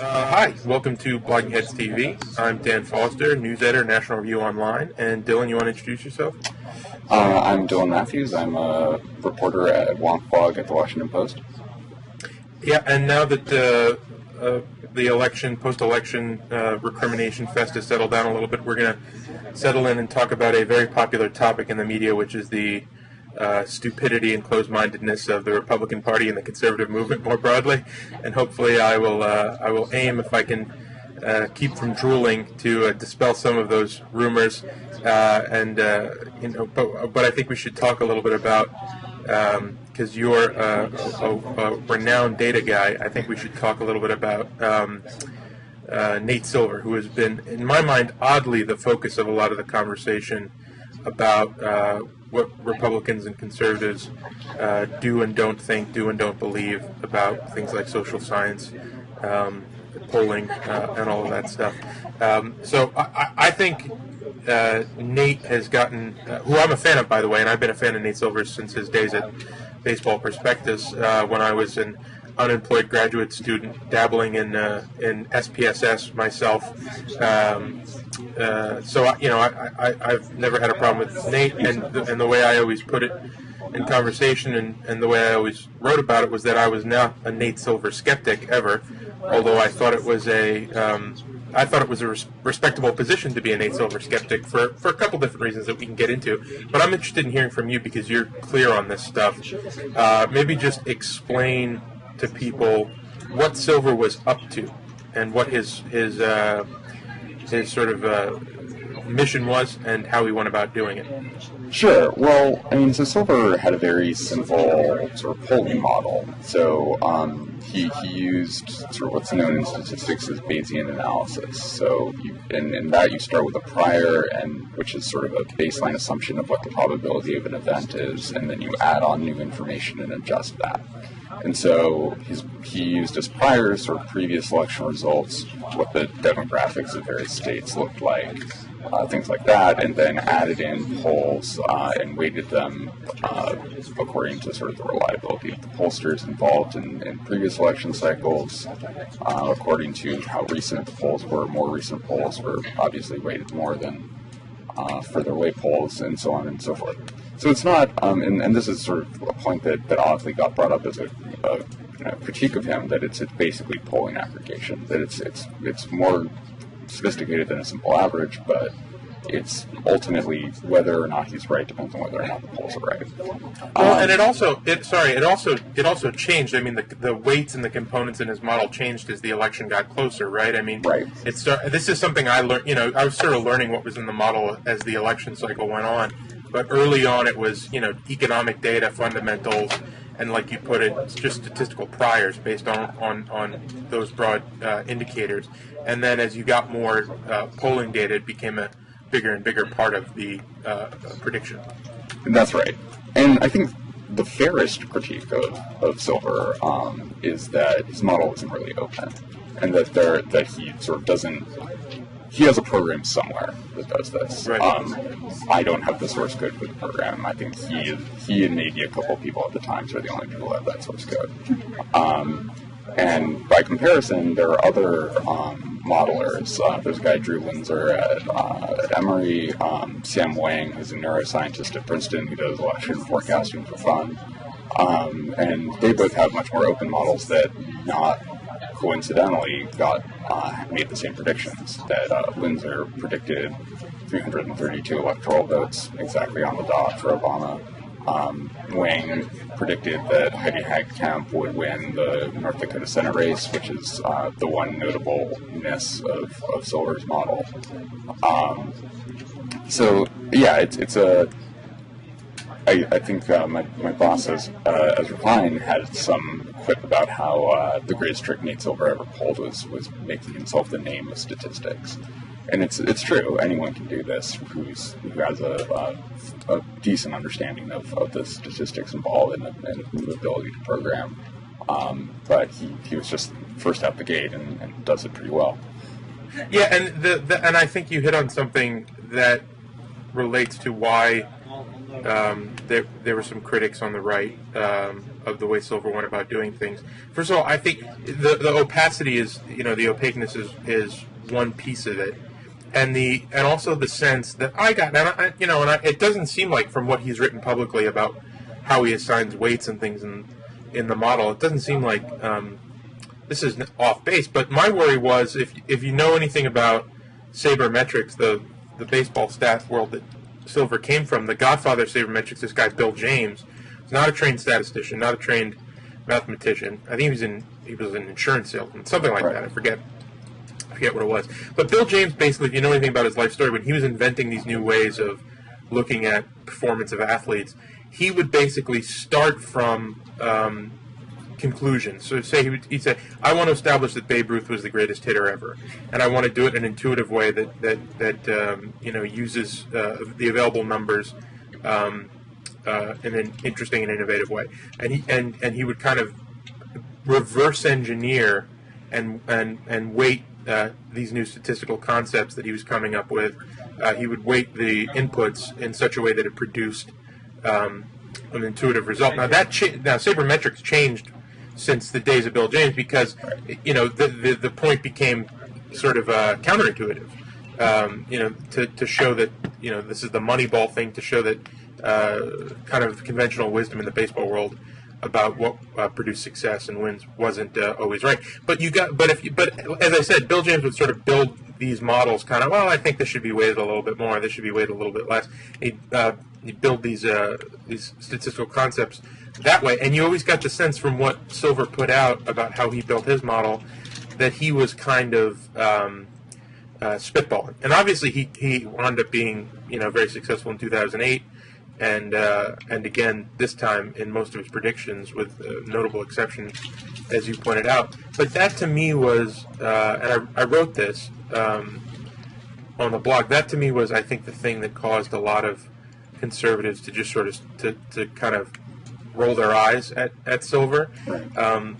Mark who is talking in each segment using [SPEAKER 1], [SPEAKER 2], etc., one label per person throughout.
[SPEAKER 1] Hi, welcome to Blogging Heads TV. I'm Dan Foster, news editor, National Review Online. And Dylan, you want to introduce yourself?
[SPEAKER 2] I'm Dylan Matthews. I'm a reporter at Wonk Blog at the Washington Post.
[SPEAKER 1] Yeah, and now that the election, post-election recrimination fest has settled down a little bit, we're going to settle in and talk about a very popular topic in the media, which is the stupidity and closed-mindedness of the Republican Party and the conservative movement more broadly. And hopefully I will aim, if I can keep from drooling, to dispel some of those rumors. But I think we should talk a little bit about, because you're a renowned data guy, I think we should talk a little bit about Nate Silver, who has been, in my mind, oddly the focus of a lot of the conversation about what Republicans and conservatives do and don't think, do and don't believe about things like social science, polling, and all of that stuff. So I think Nate has gotten, who I'm a fan of, by the way, and I've been a fan of Nate Silver since his days at Baseball Prospectus, when I was an unemployed graduate student dabbling in SPSS myself. I've never had a problem with Nate, and the way I always put it in conversation and the way I always wrote about it was that I was not a Nate Silver skeptic ever, although I thought it was a respectable position to be a Nate Silver skeptic for a couple different reasons that we can get into. But I'm interested in hearing from you because you're clear on this stuff. Maybe just explain to people what Silver was up to and what his sort of mission was and how he went about doing it.
[SPEAKER 2] Sure. Well, so Silver had a very simple sort of polling model. So he used sort of what's known in statistics as Bayesian analysis. So in that you start with a prior, which is sort of a baseline assumption of what the probability of an event is, and then you add on new information and adjust that. And so he used as prior sort of previous election results, what the demographics of various states looked like, things like that, and then added in polls and weighted them according to sort of the reliability of the pollsters involved in previous election cycles, according to how recent the polls were. More recent polls were obviously weighted more than further away polls, and so on and so forth. So it's not, and this is sort of a point that oddly got brought up as a critique of him, that it's basically polling aggregation, that it's more sophisticated than a simple average, but it's ultimately whether or not he's right depends on whether or not the polls are right.
[SPEAKER 1] Well, and it also changed. I mean, the weights and the components in his model changed as the election got closer, right? I mean,
[SPEAKER 2] right.
[SPEAKER 1] This is something I learned. I was sort of learning what was in the model as the election cycle went on. But early on, it was economic data, fundamentals, and like you put it, it's just statistical priors based on those broad indicators. And then as you got more polling data, it became a bigger and bigger part of the prediction.
[SPEAKER 2] That's right. And I think the fairest critique of Silver is that his model isn't really open, and that he sort of doesn't. He has a program somewhere that does this.
[SPEAKER 1] Right.
[SPEAKER 2] I don't have the source code for the program. I think he and maybe a couple people at the Times are the only people who have that source code. And by comparison, there are other modelers. There's a guy, Drew Linzer, at Emory, Sam Wang, who's a neuroscientist at Princeton, who does election forecasting for fun. And they both have much more open models that not coincidentally made the same predictions. That Linzer predicted 332 electoral votes exactly on the dot for Obama. Wang predicted that Heidi Heitkamp would win the North Dakota Senate race, which is the one notableness of Silver's model. So yeah, it's a. I think my boss, as Ryan, had some quip about how the greatest trick Nate Silver ever pulled was making himself the name of statistics, and it's true. Anyone can do this who has a decent understanding of the statistics involved and the ability to program. But he was just first out the gate and does it pretty well.
[SPEAKER 1] Yeah, and and I think you hit on something that relates to why there were some critics on the right of the way Silver went about doing things. First of all, I think the opacity is, the opaqueness is one piece of it, and also the sense that I got, it doesn't seem like from what he's written publicly about how he assigns weights and things in the model, it doesn't seem like this is off base. But my worry was if you know anything about sabermetrics, the baseball stats world that Silver came from, the godfather of sabermetrics, this guy Bill James, was not a trained statistician, not a trained mathematician. I think he was an insurance salesman, something like that. I forget what it was. But Bill James, basically, if you know anything about his life story, when he was inventing these new ways of looking at performance of athletes, he would basically start from conclusions. So say he'd say, I want to establish that Babe Ruth was the greatest hitter ever, and I want to do it in an intuitive way that uses the available numbers in an interesting and innovative way. And he would kind of reverse engineer and weight these new statistical concepts that he was coming up with. He would weight the inputs in such a way that it produced an intuitive result. Now sabermetrics changed since the days of Bill James because the point became sort of counterintuitive. To show that this is the Moneyball thing, to show that kind of conventional wisdom in the baseball world about what produced success and wins wasn't always right. But as I said, Bill James would sort of build these models kind of, well, I think this should be weighted a little bit more, this should be weighted a little bit less. He'd build these statistical concepts that way, and you always got the sense from what Silver put out about how he built his model that he was kind of spitballing. And obviously he wound up being very successful in 2008. And again, this time in most of his predictions, with notable exception, as you pointed out. But that to me was, and I wrote this on the blog, that to me was, I think, the thing that caused a lot of conservatives to just sort of to kind of roll their eyes at Silver.
[SPEAKER 2] Right.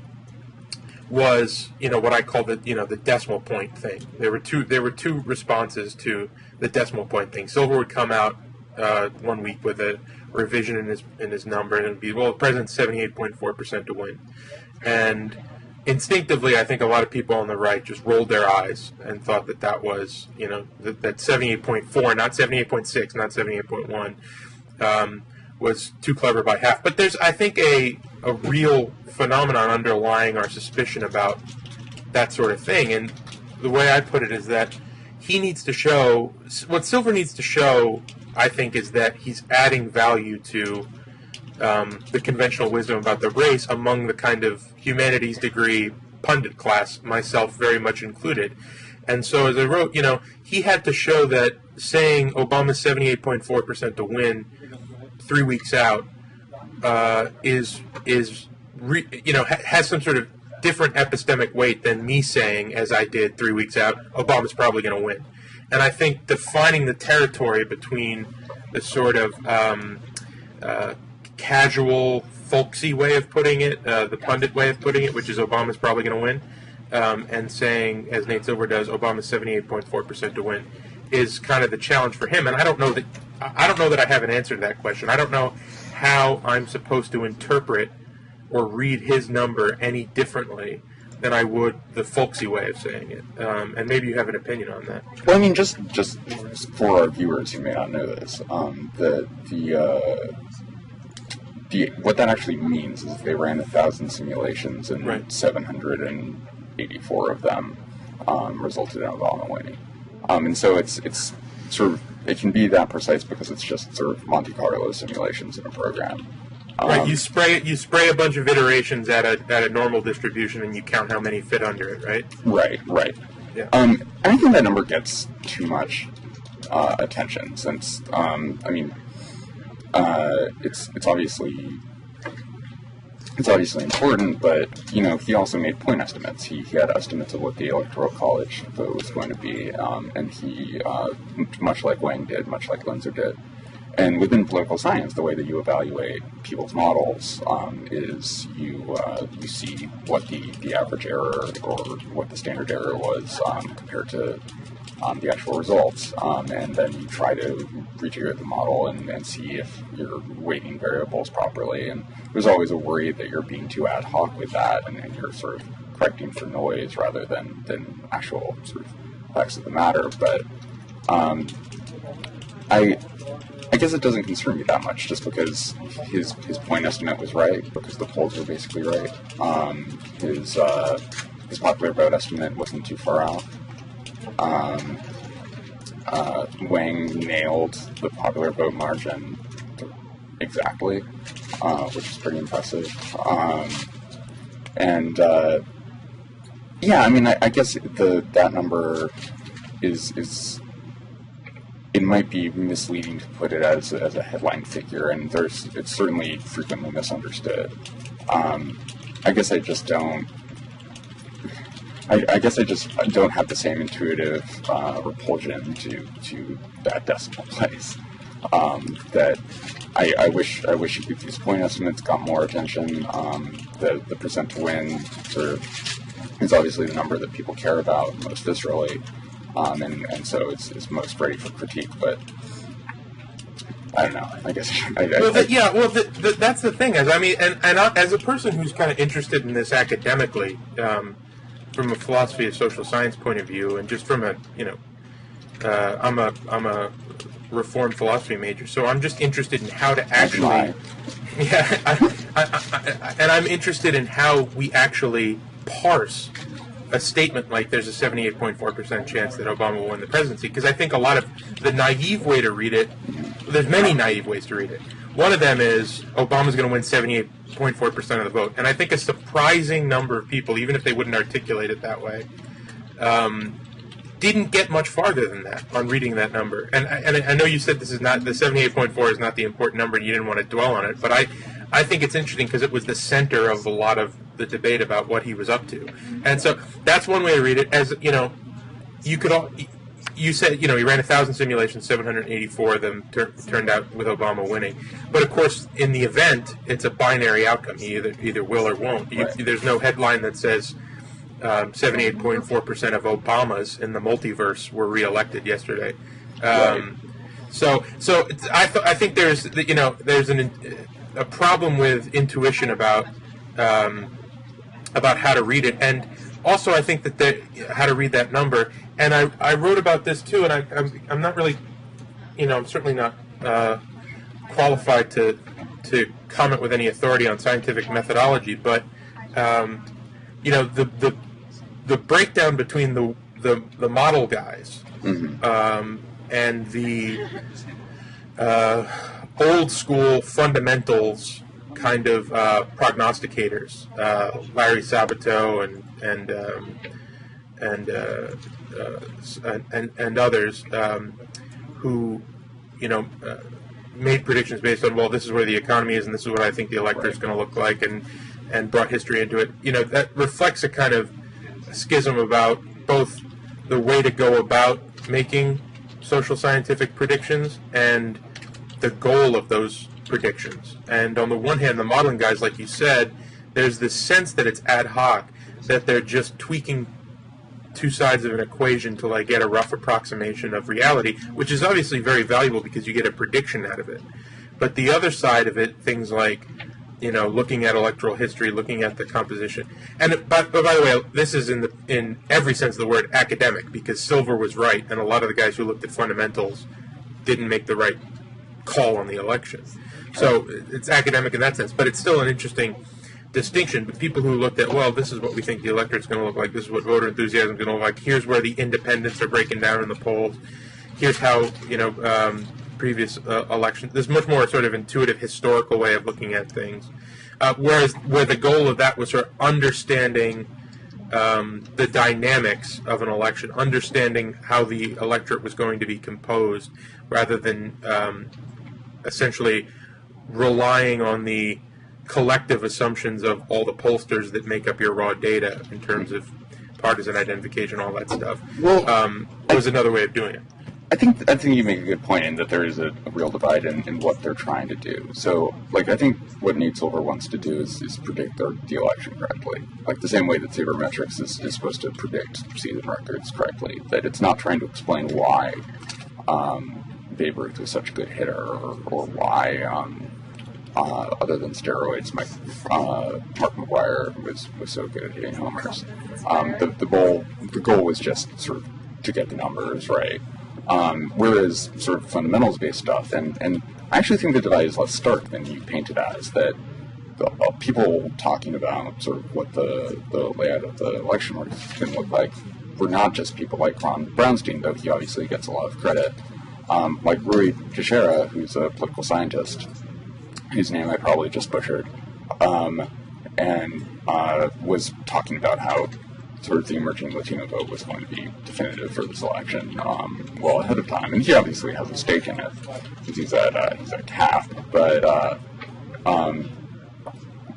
[SPEAKER 1] Was what I call the decimal point thing. There were two responses to the decimal point thing. Silver would come out 1 week with a revision in his number, and it'd be, well, the president's 78.4% to win. And instinctively, I think a lot of people on the right just rolled their eyes and thought that was, that 78.4, not 78.6, not 78.1, was too clever by half. But there's, I think, a real phenomenon underlying our suspicion about that sort of thing. And the way I put it is that he needs to show, what Silver needs to show, I think, is that he's adding value to the conventional wisdom about the race among the kind of humanities degree pundit class, myself very much included. And so as I wrote, he had to show that saying Obama's 78.4% to win 3 weeks out has some sort of different epistemic weight than me saying, as I did 3 weeks out, Obama's probably going to win. And I think defining the territory between the sort of casual, folksy way of putting it, the pundit way of putting it, which is Obama's probably going to win, and saying, as Nate Silver does, Obama's 78.4% to win, is kind of the challenge for him. And I don't know that I have an answer to that question. I don't know how I'm supposed to interpret or read his number any differently than I would the folksy way of saying it. And maybe you have an opinion on that.
[SPEAKER 2] Well, I mean, just for our viewers who may not know this, what that actually means is they ran 1,000 simulations, and
[SPEAKER 1] right.
[SPEAKER 2] 784 of them resulted in Obama winning. And so it's sort of, it can be that precise because it's just sort of Monte Carlo simulations in a program.
[SPEAKER 1] Right, you spray a bunch of iterations at a normal distribution, and you count how many fit under it, right?
[SPEAKER 2] Right.
[SPEAKER 1] Yeah.
[SPEAKER 2] I think that number gets too much attention since it's obviously important, but he also made point estimates. He had estimates of what the Electoral College vote was going to be, and he, much like Wang did, much like Linzer did. And within political science, the way that you evaluate people's models is you see what the average error or what the standard error was compared to the actual results, and then you try to rejigger the model and see if you're weighting variables properly. And there's always a worry that you're being too ad hoc with that, and you're sort of correcting for noise rather than actual sort of facts of the matter. But I guess it doesn't concern me that much, just because his point estimate was right, because the polls were basically right. His popular vote estimate wasn't too far off. Wang nailed the popular vote margin exactly, which is pretty impressive. Yeah, I mean, I guess that number is it might be misleading to put it as a headline figure, and it's certainly frequently misunderstood. I guess I just don't. I guess I just don't have the same intuitive repulsion to that decimal place. That I wish these point estimates got more attention. The percent to win sort of is obviously the number that people care about most viscerally. And so it's most ready for critique, but I don't know. I guess
[SPEAKER 1] that's the thing. As a person who's kind of interested in this academically, from a philosophy of social science point of view, and just from I'm a reformed philosophy major, so I'm just interested in how to actually, and I'm interested in how we actually parse a statement like there's a 78.4% chance that Obama will win the presidency, because I think a lot of the naive way to read it, there's many naive ways to read it. One of them is Obama's going to win 78.4% of the vote, and I think a surprising number of people, even if they wouldn't articulate it that way, didn't get much farther than that on reading that number. And I know you said this is not, the 78.4 is not the important number and you didn't want to dwell on it, but I think it's interesting because it was the center of a lot of the debate about what he was up to. And so that's one way to read it. As you know, you said, he ran 1,000 simulations, 784 of them turned out with Obama winning. But of course, in the event, it's a binary outcome. He either will or won't. There's no headline that says 78.4% of Obamas in the multiverse were reelected yesterday. So I think there's a problem with intuition about how to read it, and also I think that how to read that number. And I wrote about this too, and I'm not really, I'm certainly not qualified to comment with any authority on scientific methodology, but the breakdown between the model guys and the old school fundamentals kind of prognosticators, Larry Sabato and others, who made predictions based on, well, this is where the economy is and this is what I think the electorate is going to look like, and brought history into it. That reflects a kind of schism about both the way to go about making social scientific predictions and the goal of those predictions. And on the one hand, the modeling guys, like you said, there's this sense that it's ad hoc, that they're just tweaking two sides of an equation to get a rough approximation of reality, which is obviously very valuable because you get a prediction out of it. But the other side of it, things like looking at electoral history, looking at the composition, and by the way, this is in every sense of the word academic, because Silver was right, and a lot of the guys who looked at fundamentals didn't make the right call on the election. So it's academic in that sense, but it's still an interesting distinction. But people who looked at, well, this is what we think the electorate's going to look like, this is what voter enthusiasm is going to look like, here's where the independents are breaking down in the polls, here's how previous elections. There's much more sort of intuitive historical way of looking at things, whereas where the goal of that was sort of understanding the dynamics of an election, understanding how the electorate was going to be composed, rather than essentially relying on the collective assumptions of all the pollsters that make up your raw data in terms of partisan identification, all that stuff. Well, was another way of doing it.
[SPEAKER 2] I think you make a good point in that there is a real divide in what they're trying to do. So, like, I think what Nate Silver wants to do is predict the election correctly. Like, the same way that sabermetrics is supposed to predict season records correctly. That it's not trying to explain why Babe Ruth was such a good hitter, or why, other than steroids, Mark McGwire was so good at hitting homers. The goal was just sort of to get the numbers right. Whereas sort of fundamentals-based stuff, and I actually think the divide is less stark than you paint it as, that people talking about sort of what the layout of the election market can look like were not just people like Ron Brownstein, though he obviously gets a lot of credit, like Rui Teixeira, who's a political scientist, whose name I probably just butchered, and was talking about how sort of the emerging Latino vote was going to be definitive for this election well ahead of time, and he obviously has a stake in it because he's at CAP, but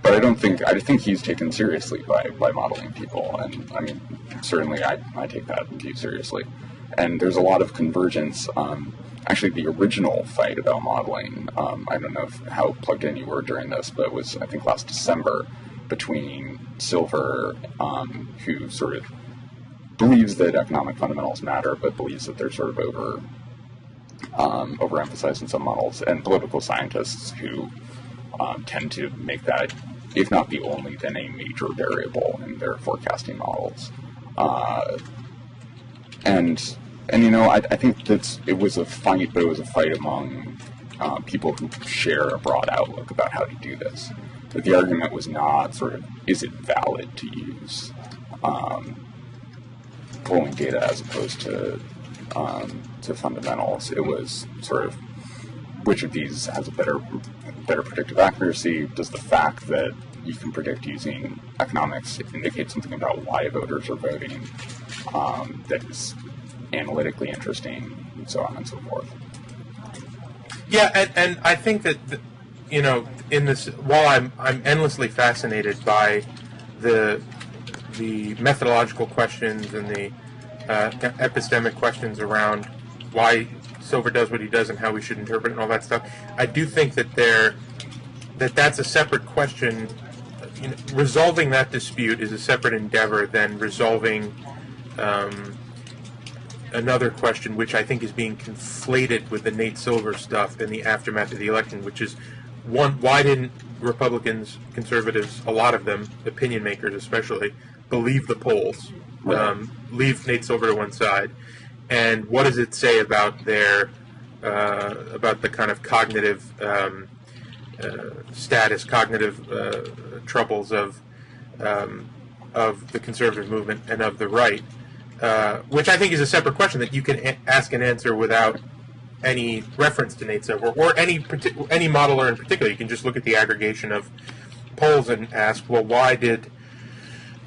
[SPEAKER 2] I think he's taken seriously by modeling people, and I mean certainly I take that view seriously, and there's a lot of convergence. Actually, the original fight about modeling, I don't know how plugged in you were during this, but it was, I think, last December, between Silver, who sort of believes that economic fundamentals matter, but believes that they're sort of overemphasized in some models, and political scientists who tend to make that, if not the only, then a major variable in their forecasting models. And you know, I think that it was a fight, but it was a fight among people who share a broad outlook about how to do this. But the argument was not sort of, is it valid to use polling data as opposed to fundamentals. It was sort of, which of these has a better predictive accuracy? Does the fact that you can predict using economics indicate something about why voters are voting that is analytically interesting, and so on and so forth?
[SPEAKER 1] Yeah, and I think that you know, in this, while I'm endlessly fascinated by the methodological questions and the epistemic questions around why Silver does what he does and how we should interpret it and all that stuff, I do think that that's a separate question. You know, resolving that dispute is a separate endeavor than resolving another question, which I think is being conflated with the Nate Silver stuff in the aftermath of the election, which is, one, why didn't Republicans, conservatives, a lot of them, opinion makers especially, believe the polls, leave Nate Silver to one side, and what does it say about their about the kind of cognitive status, cognitive troubles of the conservative movement and of the right, which I think is a separate question that you can ask and answer without any reference to Nate Silver or any modeler in particular. You can just look at the aggregation of polls and ask, well, why did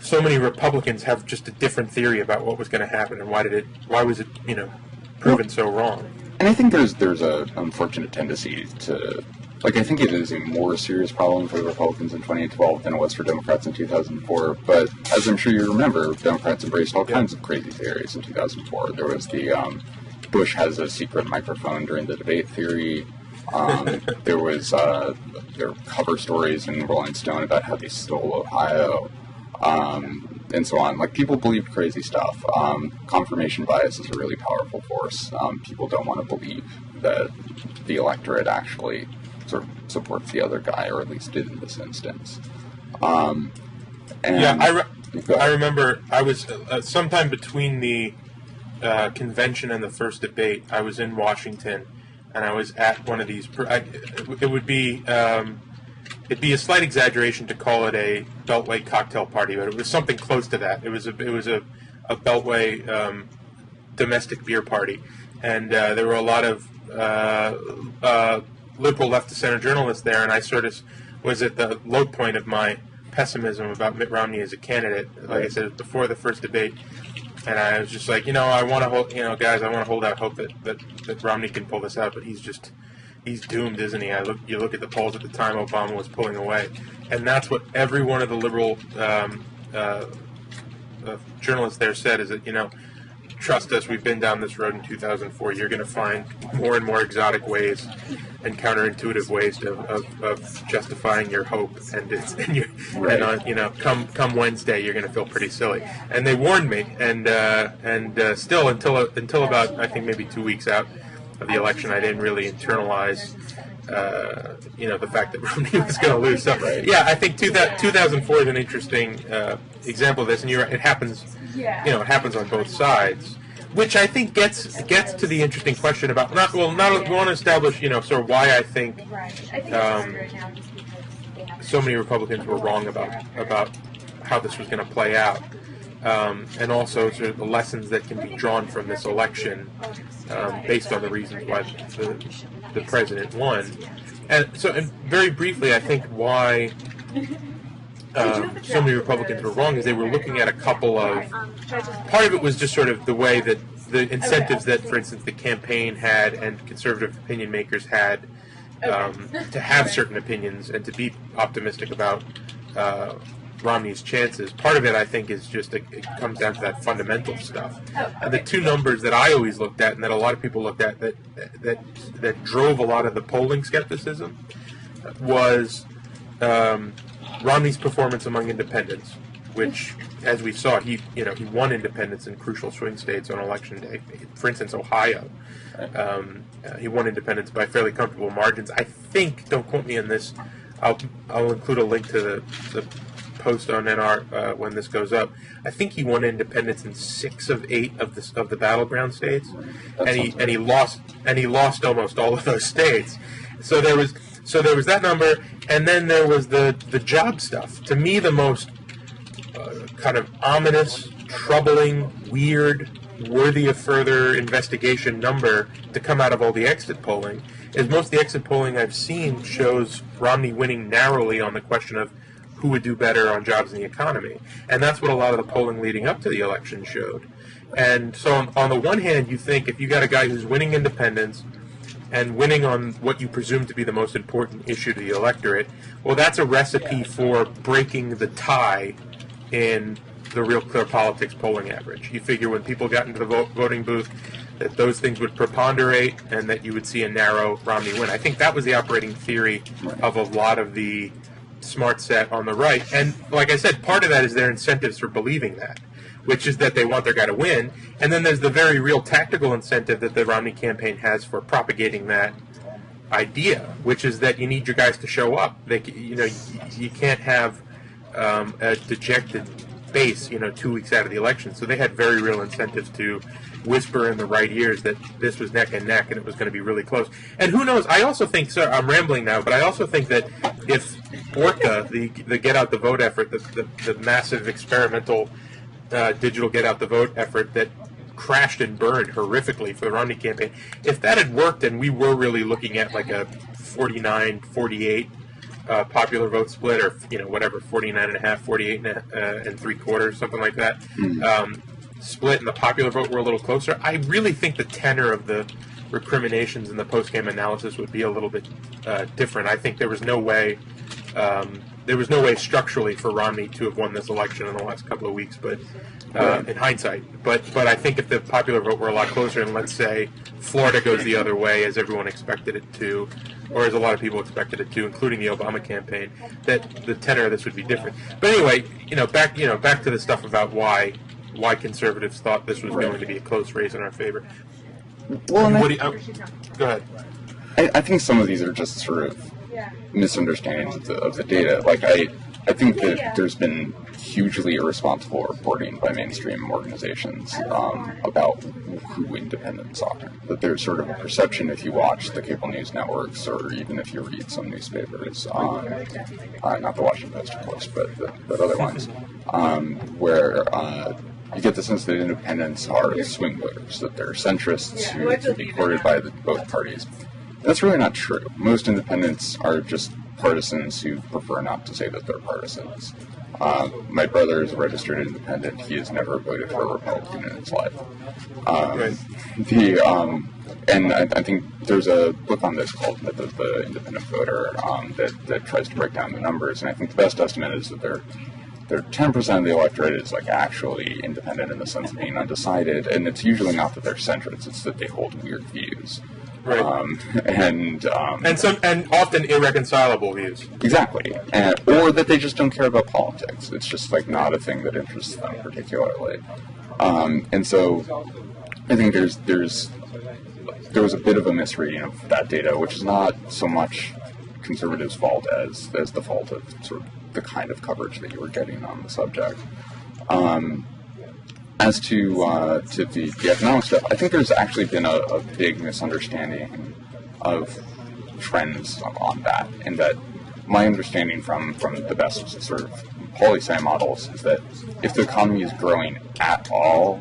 [SPEAKER 1] so many Republicans have just a different theory about what was going to happen, and why was it proven so wrong?
[SPEAKER 2] And I think there's a unfortunate tendency to, like, I think it is a more serious problem for the Republicans in 2012 than it was for Democrats in 2004. But as I'm sure you remember, Democrats embraced all kinds of crazy theories in 2004. There was the Bush has a secret microphone during the debate theory. There were cover stories in Rolling Stone about how they stole Ohio, and so on. Like, people believed crazy stuff. Confirmation bias is a really powerful force. People don't want to believe that the electorate actually sort of supports the other guy, or at least did in this instance. I
[SPEAKER 1] remember I was sometime between the convention and the first debate. I was in Washington, and I was at one of these. It'd be a slight exaggeration to call it a Beltway cocktail party, but it was something close to that. It was a Beltway domestic beer party, and there were a lot of liberal left to center journalists there, and I sort of was at the low point of my pessimism about Mitt Romney as a candidate. Like I said, before the first debate. And I was just like, I want to hold, guys, I want to hold out hope that Romney can pull this out, but he's doomed, isn't he? You look at the polls at the time Obama was pulling away, and that's what every one of the liberal journalists there said, is that trust us, we've been down this road in 2004. You're going to find more and more exotic ways and counterintuitive ways of justifying your hope, come Wednesday, you're going to feel pretty silly. And they warned me, and still until about, I think, maybe 2 weeks out of the election, I didn't really internalize the fact that Romney was going to lose. So, yeah, I think 2004 is an interesting example of this, and you're right, it happens. It happens on both sides, which I think gets to the interesting question about we want to establish, sort of why I think so many Republicans were wrong about how this was going to play out, and also sort of the lessons that can be drawn from this election based on the reasons why the president won. And very briefly, I think why so many Republicans were wrong is they were looking at a couple of... Part of it was just sort of the way that the incentives that, for instance, the campaign had and conservative opinion makers had to have certain opinions and to be optimistic about Romney's chances. Part of it, I think, is just it comes down to that fundamental stuff. And the two numbers that I always looked at and that a lot of people looked at that drove a lot of the polling skepticism was Romney's performance among independents, which, as we saw, he won independents in crucial swing states on election day. For instance, Ohio, he won independents by fairly comfortable margins. I think, don't quote me on this, I'll include a link to the post on NR when this goes up. I think he won independents in 6 of 8 of the battleground states, and he lost almost all of those states. So there was that number, and then there was the job stuff. To me, the most kind of ominous, troubling, weird, worthy of further investigation number to come out of all the exit polling is most of the exit polling I've seen shows Romney winning narrowly on the question of who would do better on jobs in the economy. And that's what a lot of the polling leading up to the election showed. And so on the one hand, you think if you got a guy who's winning independents and winning on what you presume to be the most important issue to the electorate, well, that's a recipe for breaking the tie in the Real Clear Politics polling average. You figure when people got into the voting booth that those things would preponderate and that you would see a narrow Romney win. I think that was the operating theory of a lot of the smart set on the right. And like I said, part of that is their incentives for believing that, which is that they want their guy to win. And then there's the very real tactical incentive that the Romney campaign has for propagating that idea, which is that you need your guys to show up. You can't have a dejected base, 2 weeks out of the election. So they had very real incentives to whisper in the right ears that this was neck and neck and it was going to be really close. And who knows? I also think, sir, I'm rambling now, but I also think that if Orca, the Get Out the Vote effort, the massive experimental digital Get Out the Vote effort that crashed and burned horrifically for the Romney campaign, if that had worked and we were really looking at like a 49-48 popular vote split, or 49.5, 48 and 3/4, something like that, split, and the popular vote were a little closer, I really think the tenor of the recriminations in the post-game analysis would be a little bit different. I think there was no way structurally for Romney to have won this election in the last couple of weeks, but in hindsight. But I think if the popular vote were a lot closer, and let's say Florida goes the other way as everyone expected it to, or as a lot of people expected it to, including the Obama campaign, that the tenor of this would be different. But anyway, back to the stuff about why conservatives thought this was going to be a close race in our favor.
[SPEAKER 2] Well,
[SPEAKER 1] go ahead.
[SPEAKER 2] I think some of these are just sort of misunderstandings of the data. Like, I think that there's been hugely irresponsible reporting by mainstream organizations about who independents are. That there's sort of a perception, if you watch the cable news networks or even if you read some newspapers, not the Washington Post, of course, but other ones, where you get the sense that independents are swing voters, that they're centrists who can be courted by both parties. That's really not true. Most independents are just partisans who prefer not to say that they're partisans. My brother is a registered independent. He has never voted for a Republican in his life. And I think there's a book on this called The Independent Voter that tries to break down the numbers. And I think the best estimate is that there they're 10% of the electorate is like actually independent in the sense of being undecided, and it's usually not that they're centrists; it's that they hold weird views,
[SPEAKER 1] right?
[SPEAKER 2] And
[SPEAKER 1] often irreconcilable views.
[SPEAKER 2] Exactly, or that they just don't care about politics. It's just like not a thing that interests them particularly, and so I think there was a bit of a misreading of that data, which is not so much conservatives' fault as the fault of sort of the kind of coverage that you were getting on the subject. As to the economic stuff, I think there's actually been a big misunderstanding of trends on that, in that my understanding from the best sort of poli-sci models is that if the economy is growing at all,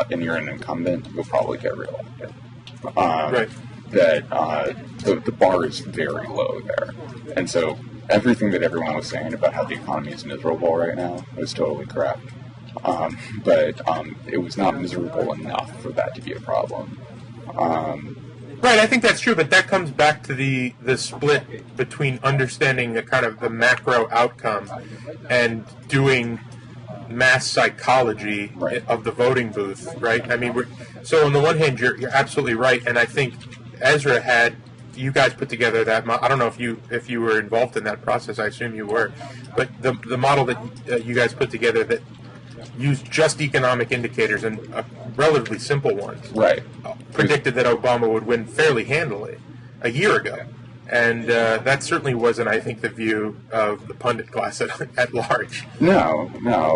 [SPEAKER 2] and you're an incumbent, you'll probably get reelected.
[SPEAKER 1] Right.
[SPEAKER 2] That the bar is very low there. And so everything that everyone was saying about how the economy is miserable right now was totally correct. But it was not miserable enough for that to be a problem.
[SPEAKER 1] Right, I think that's true, but that comes back to the split between understanding the kind of the macro outcome and doing mass psychology
[SPEAKER 2] right.
[SPEAKER 1] of the voting booth, right? I mean, so on the one hand, you're absolutely right, and I think Ezra had you guys put together that. I don't know if you were involved in that process. I assume you were, but the model that you guys put together that used just economic indicators and relatively simple ones,
[SPEAKER 2] right,
[SPEAKER 1] predicted that Obama would win fairly handily a year ago. And that certainly wasn't, I think, the view of the pundit class at large.
[SPEAKER 2] No,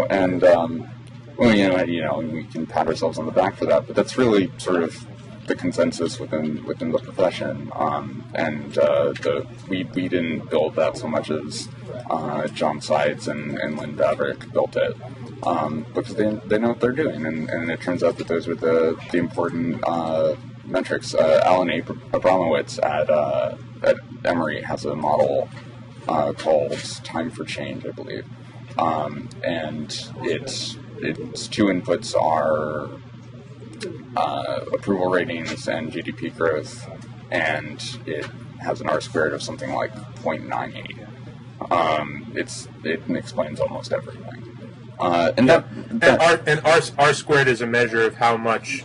[SPEAKER 2] and well, you know, we can pat ourselves on the back for that, but that's really sort of the consensus within the profession. We didn't build that so much as John Sides and Lynn Vavrick built it, because they know what they're doing, and it turns out that those were the important metrics. Alan Abramowitz at Emory has a model called Time for Change, I believe, and its two inputs are approval ratings and GDP growth, and it has an R squared of something like 0.98. It explains almost everything.
[SPEAKER 1] R squared is a measure of how much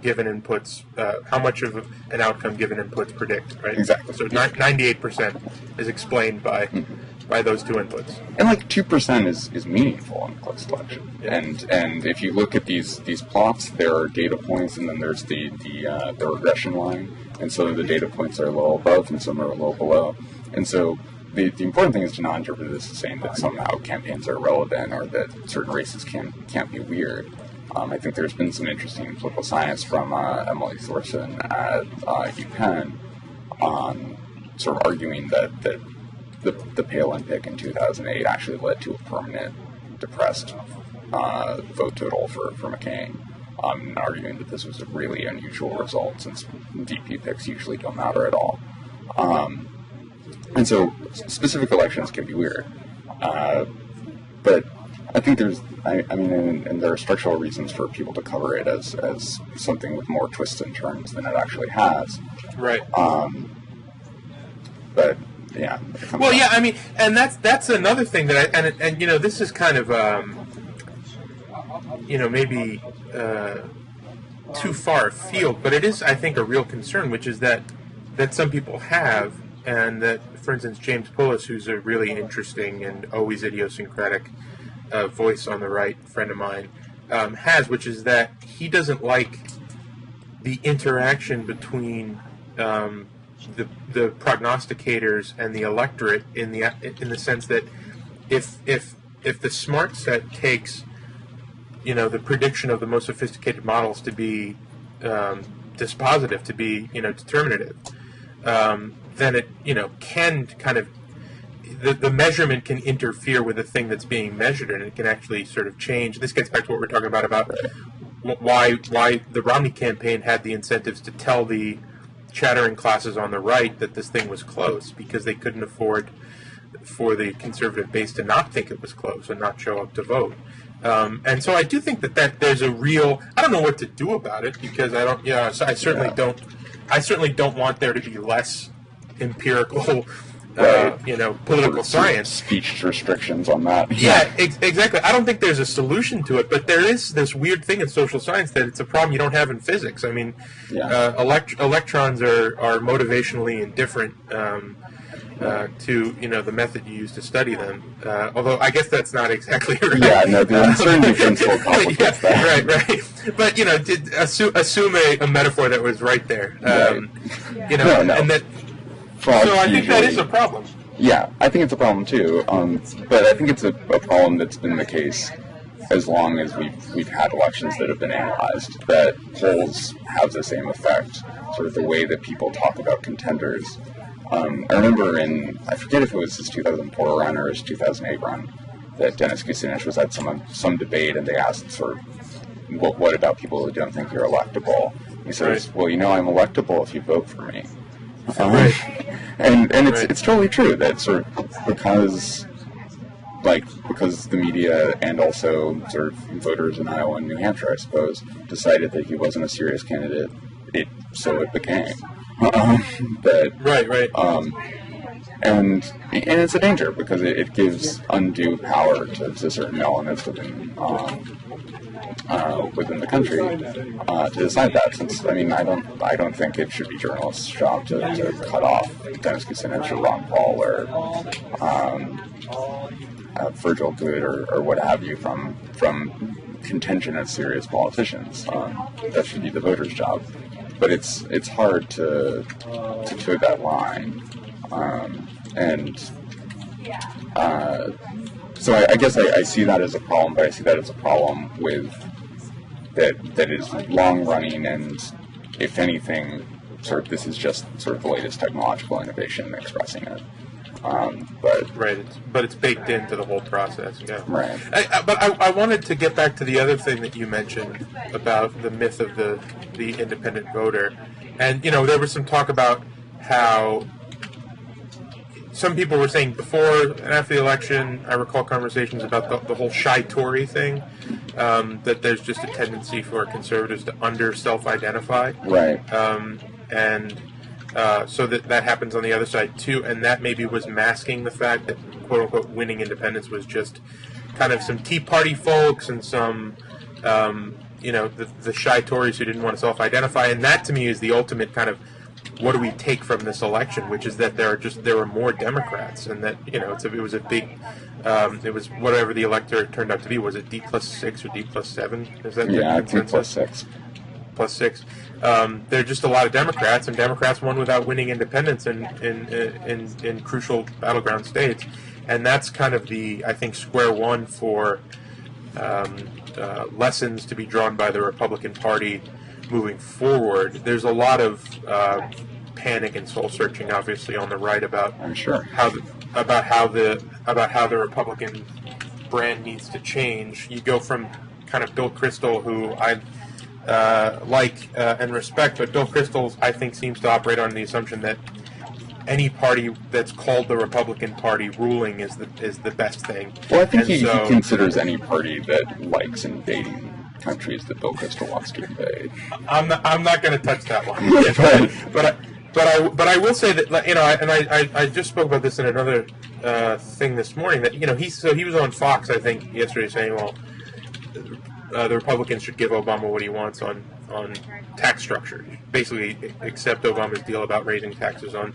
[SPEAKER 1] given inputs, how much of an outcome given inputs predict, right?
[SPEAKER 2] Exactly.
[SPEAKER 1] So 98% is explained by those two inputs.
[SPEAKER 2] And like 2% is meaningful in close selection.
[SPEAKER 1] Yeah.
[SPEAKER 2] And if you look at these plots, there are data points, and then there's the regression line, and so the data points are a little above and some are a little below. And so the important thing is to not interpret this as saying that somehow campaigns are irrelevant or that certain races can't be weird. I think there's been some interesting political science from Emily Thorson at UPenn sort of arguing that the Palin pick in 2008 actually led to a permanent depressed vote total for McCain, arguing that this was a really unusual result since VP picks usually don't matter at all. And so specific elections can be weird. But I think there are structural reasons for people to cover it as something with more twists and turns than it actually has.
[SPEAKER 1] Right.
[SPEAKER 2] But yeah.
[SPEAKER 1] Well, yeah, I mean, and that's another thing that and you know, this is kind of you know, maybe too far afield, but it is, I think, a real concern, which is that some people have, and that, for instance, James Pullis, who's a really interesting and always idiosyncratic voice on the right, friend of mine, has, which is that he doesn't like the interaction between the prognosticators and the electorate in the sense that if the smart set takes, you know, the prediction of the most sophisticated models to be dispositive, to be, you know, determinative, then it, you know, can kind of the measurement can interfere with the thing that's being measured, and it can actually sort of change. This gets back to what we're talking about why the Romney campaign had the incentives to tell the chattering classes on the right that this thing was close, because they couldn't afford for the conservative base to not think it was close and not show up to vote. And so I do think that there's a real, I don't know what to do about it, because I don't, so I certainly don't want there to be less empirical
[SPEAKER 2] Right.
[SPEAKER 1] Political
[SPEAKER 2] Sort of
[SPEAKER 1] science.
[SPEAKER 2] Speech restrictions on that.
[SPEAKER 1] Yeah, exactly. I don't think there's a solution to it, but there is this weird thing in social science that it's a problem you don't have in physics. I mean, electrons are motivationally indifferent to the method you use to study them. Although I guess that's not exactly right.
[SPEAKER 2] Yeah, no, the uncertainty principle complicates that.
[SPEAKER 1] Right. But assume a metaphor that was right there.
[SPEAKER 2] No.
[SPEAKER 1] And that.
[SPEAKER 2] Frogs
[SPEAKER 1] So I think that is a problem.
[SPEAKER 2] Yeah, I think it's a problem too. But I think it's a problem that's been the case as long as we've had elections that have been analyzed. That polls have the same effect, sort of the way that people talk about contenders. I remember I forget if it was his 2004 run or his 2008 run, that Dennis Kucinich was at some debate, and they asked sort of, what about people who don't think you're electable? He says,
[SPEAKER 1] right.
[SPEAKER 2] Well, I'm electable if you vote for me.
[SPEAKER 1] Right.
[SPEAKER 2] And it's totally true that sort of because the media and also sort of voters in Iowa and New Hampshire, I suppose, decided that he wasn't a serious candidate, so it became.
[SPEAKER 1] Right.
[SPEAKER 2] And it's a danger because it gives undue power to certain elements within the country to decide that. Since I don't think it should be journalists' job to cut off Dennis Kucinich or Ron Paul or Virgil Good or what have you from contention as serious politicians. That should be the voters' job. But it's hard to toe that line, so I guess I see that as a problem, but I see that as a problem with that is long running, and if anything, sort of this is just sort of the latest technological innovation expressing it.
[SPEAKER 1] But it's baked into the whole process. Yeah.
[SPEAKER 2] Right.
[SPEAKER 1] I wanted to get back to the other thing that you mentioned about the myth of the independent voter, and there was some talk about how some people were saying before and after the election. I recall conversations about the whole shy Tory thing, that there's just a tendency for conservatives to self-identify.
[SPEAKER 2] Right.
[SPEAKER 1] So that happens on the other side too, and that maybe was masking the fact that quote-unquote winning independence was just kind of some Tea Party folks and some, the shy Tories who didn't want to self-identify, and that to me is the ultimate kind of what do we take from this election, which is that there were more Democrats, and that it was a big, it was whatever the electorate turned out to be. Was it D+6 or D+7? Is that the consensus?
[SPEAKER 2] D+6.
[SPEAKER 1] +6. There are just a lot of Democrats, and Democrats won without winning independence in crucial battleground states, and that's kind of I think square one for lessons to be drawn by the Republican Party moving forward. There's a lot of panic and soul searching, obviously, on the right about how the Republican brand needs to change. You go from kind of Bill Kristol, who I like and respect, but Bill Kristol, I think, seems to operate on the assumption that any party that's called the Republican Party ruling is the best thing.
[SPEAKER 2] Well, I think he considers any party that likes invading countries that Bill Kristol wants to invade.
[SPEAKER 1] I'm not going to touch that one. but I will say that I just spoke about this in another thing this morning, that he was on Fox, I think, yesterday, saying, well, the Republicans should give Obama what he wants on tax structure. Basically, accept Obama's deal about raising taxes on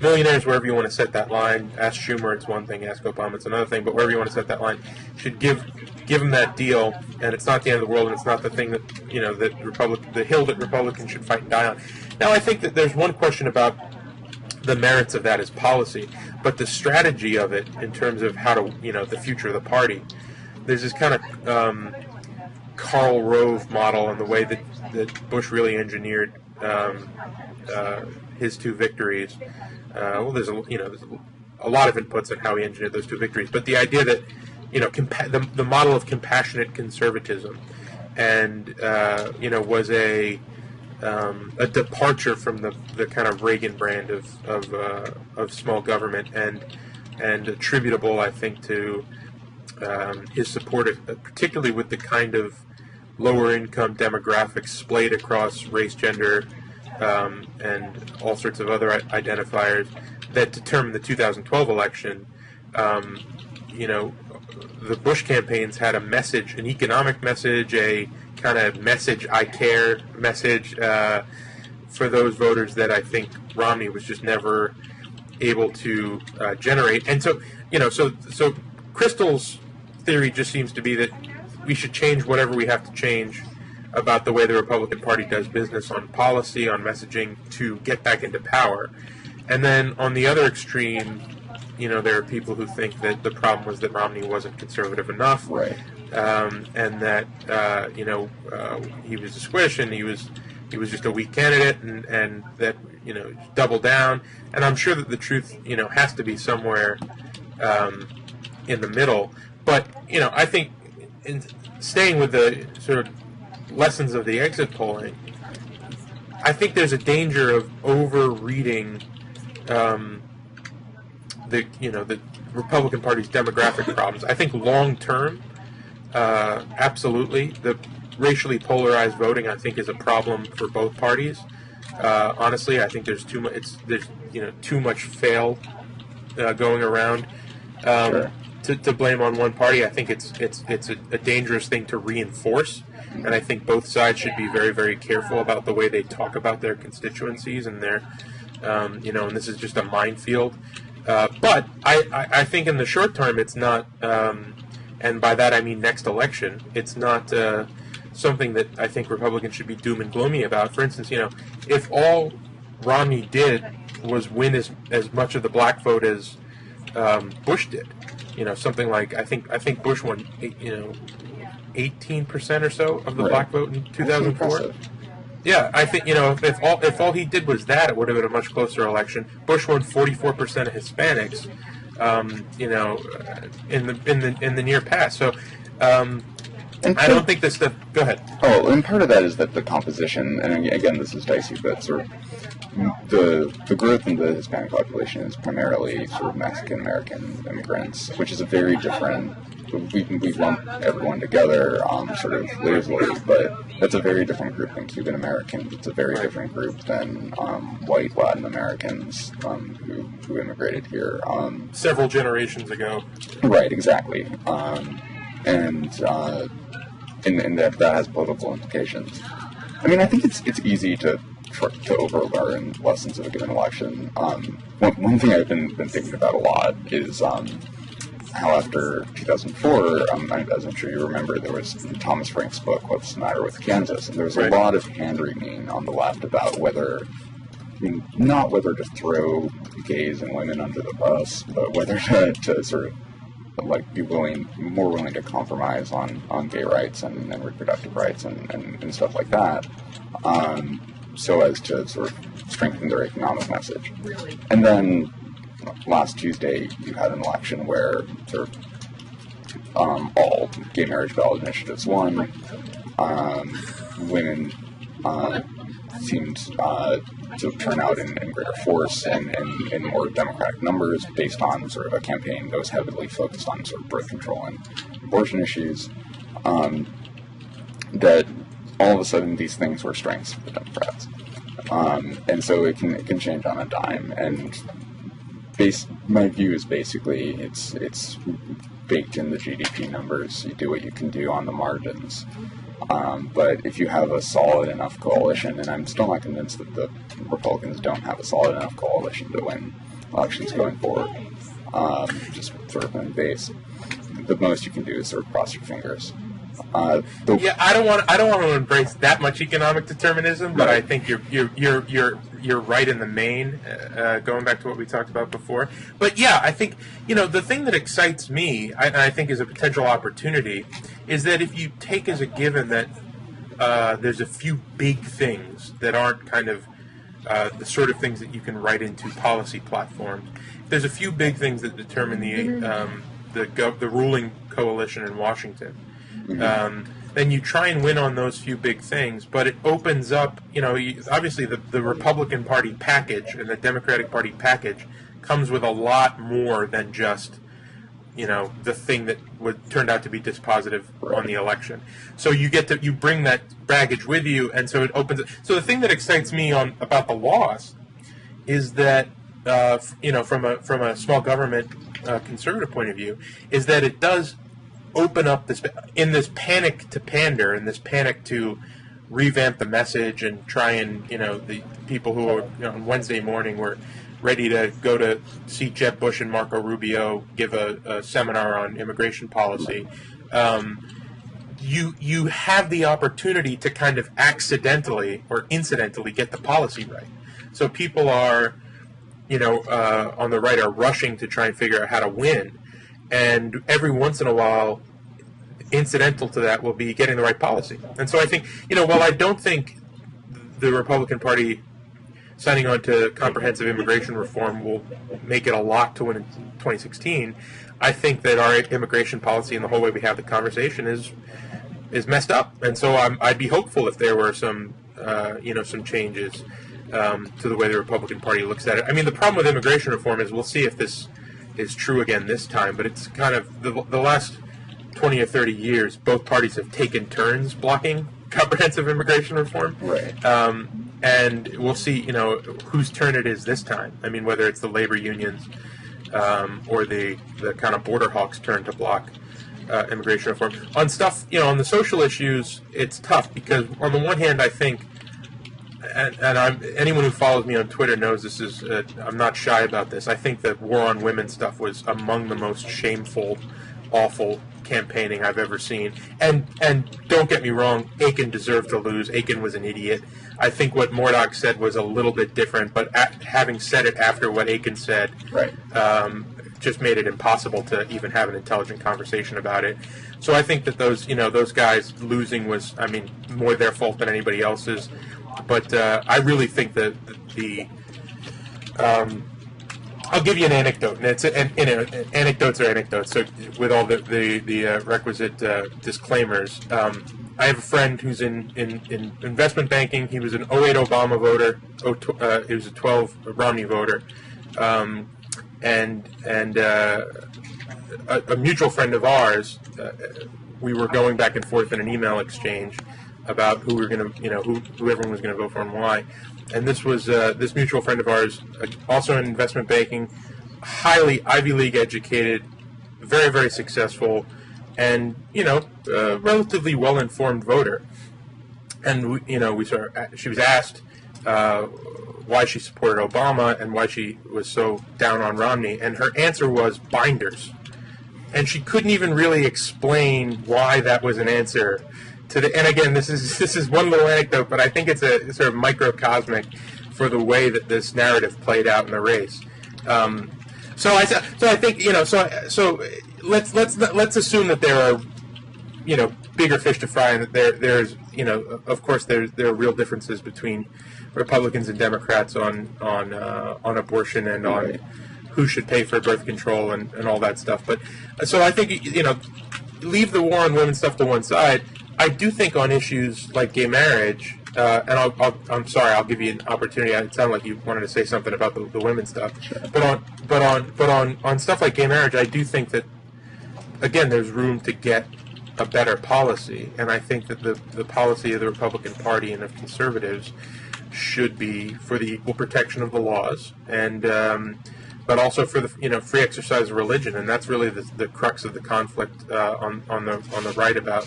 [SPEAKER 1] millionaires, wherever you want to set that line. Ask Schumer, it's one thing. Ask Obama, it's another thing. But wherever you want to set that line, should give him that deal. And it's not the end of the world, and it's not the thing that the hill that Republicans should fight and die on. Now, I think that there's one question about the merits of that as policy, but the strategy of it in terms of how to the future of the party. There's this kind of Karl Rove model and the way that Bush really engineered his two victories. There's a lot of inputs on how he engineered those two victories, but the idea that the model of compassionate conservatism and was a departure from the kind of Reagan brand of small government and attributable, I think, to his support, particularly with the kind of lower income demographics splayed across race, gender, and all sorts of other identifiers that determined the 2012 election, you know, the Bush campaigns had a message, an economic message, a kind of message, I care message for those voters that I think Romney was just never able to generate. And so, you know, so Crystal's theory just seems to be that we should change whatever we have to change about the way the Republican Party does business on policy, on messaging, to get back into power. And then on the other extreme, you know, there are people who think that the problem was that Romney wasn't conservative enough,
[SPEAKER 2] Right.
[SPEAKER 1] And that you know, he was a squish and he was just a weak candidate, and that, you know, double down. And I'm sure that the truth, you know, has to be somewhere in the middle. But, you know, I think in staying with the sort of lessons of the exit polling, I think there's a danger of over-reading the Republican Party's demographic problems. I think long term, absolutely, the racially polarized voting, I think, is a problem for both parties. Honestly, I think there's too much. There's too much fail going around to blame on one party. I think it's a dangerous thing to reinforce, and I think both sides should be very, very careful about the way they talk about their constituencies and their and this is just a minefield. But I think in the short term, it's not, and by that I mean next election, it's not something that I think Republicans should be doom and gloomy about. For instance, if all Romney did was win as much of the black vote as Bush did, something like I think Bush won 18% or so of the black vote in 2004. Yeah, I think if all he did was that, it would have been a much closer election. Bush won 44% of Hispanics, in the near past. So I don't think this stuff. Go ahead.
[SPEAKER 2] Oh, and part of that is that the composition, and again, this is dicey, but sort of the growth in the Hispanic population is primarily sort of Mexican American immigrants, which is a very different. We lump everyone together sort of lazily, but that's a very different group than Cuban Americans. It's a very different group than white Latin Americans who immigrated here.
[SPEAKER 1] Several generations ago.
[SPEAKER 2] Right, exactly. And that has political implications. I mean, I think it's easy to overlearn lessons of a given election. One thing I've been thinking about a lot is how after 2004, as I'm sure you remember, there was Thomas Frank's book, What's the Matter with Kansas? And there was a lot of hand-wringing on the left about not whether to throw gays and women under the bus, but whether to sort of be more willing to compromise on gay rights and reproductive rights and stuff like that, so as to sort of strengthen their economic message. And then last Tuesday, you had an election where sort of all gay marriage ballot initiatives won. Women seemed to turn out in greater force and in more democratic numbers based on sort of a campaign that was heavily focused on sort of birth control and abortion issues. That all of a sudden these things were strengths for the Democrats. And so it can change on a dime. And my view is basically it's baked in the GDP numbers. You do what you can do on the margins. But if you have a solid enough coalition, and I'm still not convinced that the Republicans don't have a solid enough coalition to win elections going forward, just sort of in base, the most you can do is sort of cross your fingers. I don't want to embrace that much economic determinism, but I think you're right in the main. Going back to what we talked about before, but yeah, I think the thing that excites me, I think, is a potential opportunity, is that if you take as a given that there's a few big things that aren't kind of the sort of things that you can write into policy platforms. There's a few big things that determine the ruling coalition in Washington. Then you try and win on those few big things, but it opens up, obviously the Republican Party package and the Democratic Party package comes with a lot more than just, the thing that turned out to be dispositive on the election. So you bring that baggage with you, and so it opens it. So the thing that excites me about the loss is that
[SPEAKER 1] from a small government conservative point of view, is that it does open up this panic to pander, and this panic to revamp the message and try and the people who are on Wednesday morning were ready to go to see Jeb Bush and Marco Rubio give a seminar on immigration policy. You have the opportunity to kind of accidentally or incidentally get the policy right. So people are, on the right are rushing to try and figure out how to win. And every once in a while, incidental to that will be getting the right policy. And so I think, while I don't think the Republican Party signing on to comprehensive immigration reform will make it a lock to win in 2016, I think that our immigration policy and the whole way we have the conversation is messed up. And so I'd be hopeful if there were some changes to the way the Republican Party looks at it. I mean, the problem with immigration reform is we'll see if this is true again this time, but it's kind of the last 20 or 30 years, both parties have taken turns blocking comprehensive immigration reform.
[SPEAKER 2] Right.
[SPEAKER 1] And we'll see, whose turn it is this time. I mean, whether it's the labor unions or the kind of border hawks' turn to block immigration reform. On stuff, on the social issues, it's tough because on the one hand, I think, and anyone who follows me on Twitter knows this is, I'm not shy about this. I think that war on women stuff was among the most shameful, awful campaigning I've ever seen. And don't get me wrong, Aiken deserved to lose. Aiken was an idiot. I think what Murdoch said was a little bit different, but having said it after what Aiken said,
[SPEAKER 2] right.
[SPEAKER 1] Just made it impossible to even have an intelligent conversation about it. So I think that those guys losing was, more their fault than anybody else's. But I really think that I'll give you an anecdote, and it's anecdotes are anecdotes. So with all the requisite disclaimers, I have a friend who's in investment banking. He was an 08 Obama voter. He was a 12 Romney voter, and a mutual friend of ours. We were going back and forth in an email exchange about who we were going to, who everyone was going to vote for and why. And this was this mutual friend of ours, also in investment banking, highly Ivy League educated, very, very successful, and relatively well-informed voter. And she was asked why she supported Obama and why she was so down on Romney, and her answer was binders. And she couldn't even really explain why that was an answer. And again, this is one little anecdote, but I think it's a sort of microcosmic for the way that this narrative played out in the race. So I think so let's assume that there are bigger fish to fry, and that there's of course there are real differences between Republicans and Democrats on abortion and on who should pay for birth control and all that stuff. But so I think leave the war on women stuff to one side. I do think on issues like gay marriage, and I'm sorry, I'll give you an opportunity. It sounded like you wanted to say something about the women stuff,
[SPEAKER 2] sure.
[SPEAKER 1] but on stuff like gay marriage, I do think that again there's room to get a better policy, and I think that the policy of the Republican Party and of conservatives should be for the equal protection of the laws, and but also for the free exercise of religion, and that's really the crux of the conflict on the right about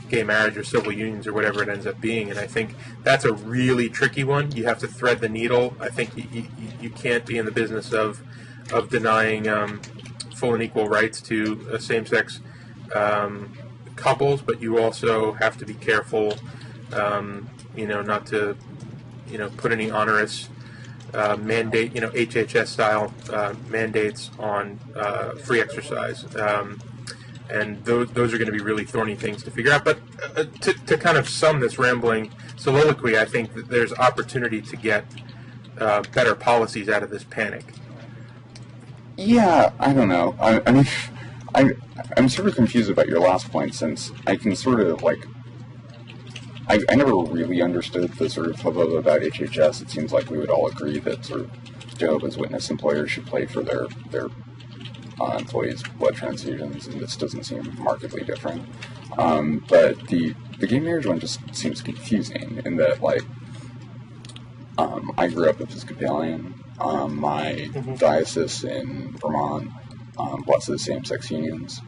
[SPEAKER 1] gay marriage or civil unions or whatever it ends up being. And I think that's a really tricky one. You have to thread the needle. I think you can't be in the business of denying full and equal rights to same-sex couples, but you also have to be careful, not to put any onerous mandate, HHS style mandates on free exercise. And those are going to be really thorny things to figure out. But to kind of sum this rambling soliloquy, I think that there's opportunity to get better policies out of this panic.
[SPEAKER 2] Yeah, I don't know. I mean, I'm sort of confused about your last point, since I can sort of, I never really understood the sort of hubbub about HHS. It seems like we would all agree that sort of Jehovah's Witness employers should pay for their employees' blood transfusions, and this doesn't seem markedly different. But the gay marriage one just seems confusing in that, I grew up Episcopalian, My diocese in Vermont blesses same-sex unions.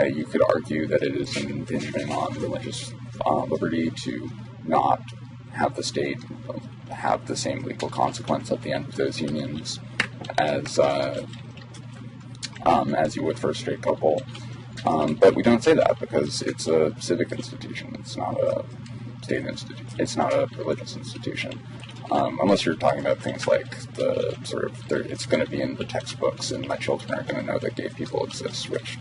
[SPEAKER 2] You could argue that it is an infringement on religious liberty to not have the state have the same legal consequence at the end of those unions as you would for a straight couple. But we don't say that because it's a civic institution. It's not a state institution. It's not a religious institution. Unless you're talking about things like the sort of, it's going to be in the textbooks, and my children are going to know that gay people exist. Which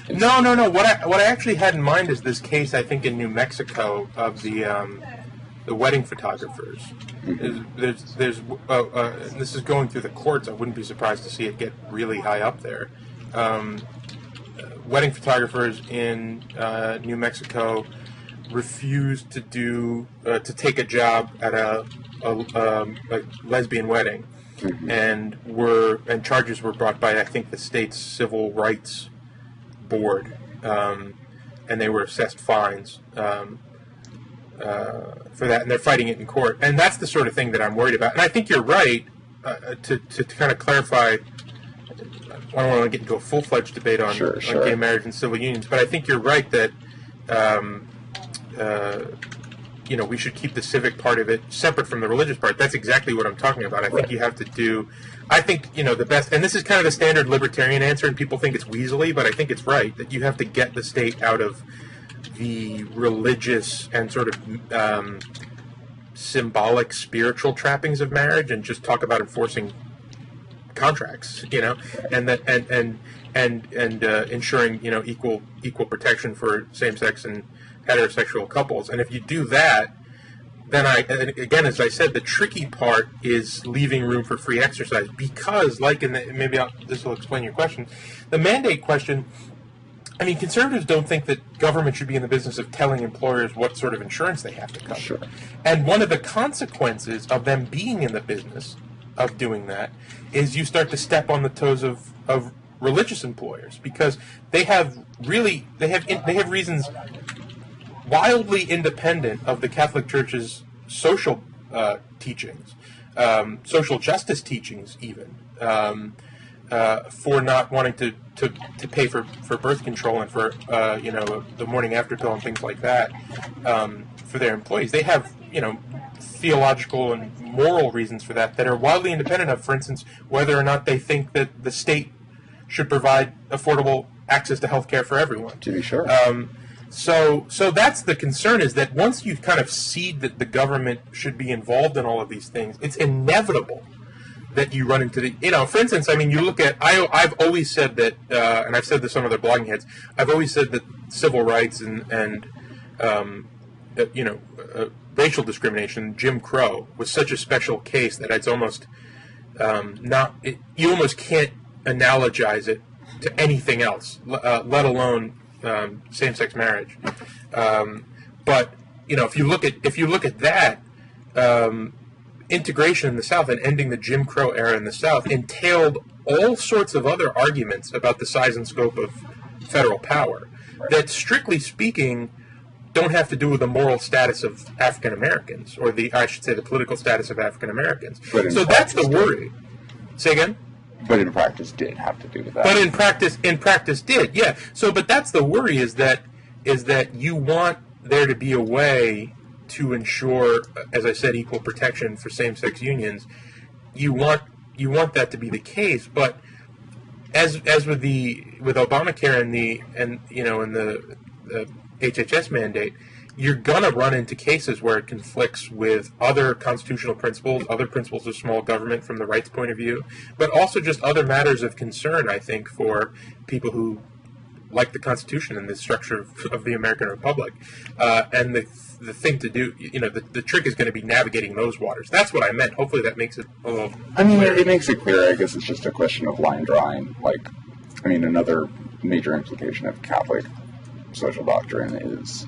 [SPEAKER 1] no. What I actually had in mind is this case, I think, in New Mexico of the wedding photographers. Mm-hmm. This is going through the courts. I wouldn't be surprised to see it get really high up there. Wedding photographers in New Mexico refused to take a job at a lesbian wedding, mm-hmm. and charges were brought by, I think, the state's civil rights board, and they were assessed fines for that, and they're fighting it in court. And that's the sort of thing that I'm worried about. And I think you're right to kind of clarify. I don't want to get into a full-fledged debate on gay marriage and civil unions, but I think you're right that we should keep the civic part of it separate from the religious part. That's exactly what I'm talking about. I think you have to do. I think the best, and this is kind of the standard libertarian answer, and people think it's weaselly, but I think it's right that you have to get the state out of the religious and sort of symbolic, spiritual trappings of marriage, and just talk about enforcing contracts, and ensuring equal protection for same-sex and heterosexual couples. And if you do that, then again, as I said, the tricky part is leaving room for free exercise, because, like this will explain your question, the mandate question. I mean, conservatives don't think that government should be in the business of telling employers what sort of insurance they have to cover.
[SPEAKER 2] Sure.
[SPEAKER 1] And one of the consequences of them being in the business of doing that is you start to step on the toes of religious employers, because they have reasons wildly independent of the Catholic Church's social teachings, social justice teachings, even for not wanting to pay for birth control and for the morning after pill and things like that for their employees. They have theological and moral reasons for that are wildly independent of, for instance, whether or not they think that the state should provide affordable access to health care for everyone.
[SPEAKER 2] To be sure.
[SPEAKER 1] So that's the concern, is that once you kind of cede that the government should be involved in all of these things, it's inevitable that you run into for instance, I mean, you look at, I've always said that, and I've said this on other blogging heads, I've always said that civil rights and racial discrimination, Jim Crow, was such a special case that it's almost you almost can't analogize it to anything else, let alone same-sex marriage. But if you look at that, integration in the South and ending the Jim Crow era in the South entailed all sorts of other arguments about the size and scope of federal power that, strictly speaking, don't have to do with the moral status of African Americans, or the political status of African Americans. So that's the worry. Say again?
[SPEAKER 2] But in practice did have to do with that.
[SPEAKER 1] But in practice did, yeah. So, but that's the worry, is that you want there to be a way to ensure, as I said, equal protection for same-sex unions. You want that to be the case, but as with Obamacare and the HHS mandate, you're gonna run into cases where it conflicts with other constitutional principles, other principles of small government from the rights point of view, but also just other matters of concern, I think, for people who like the Constitution and the structure of the American Republic. And the thing to do, the trick is going to be navigating those waters. That's what I meant. Hopefully that makes it a little clearer.
[SPEAKER 2] It makes it clear. I guess it's just a question of line drawing. Another major implication of Catholic social doctrine is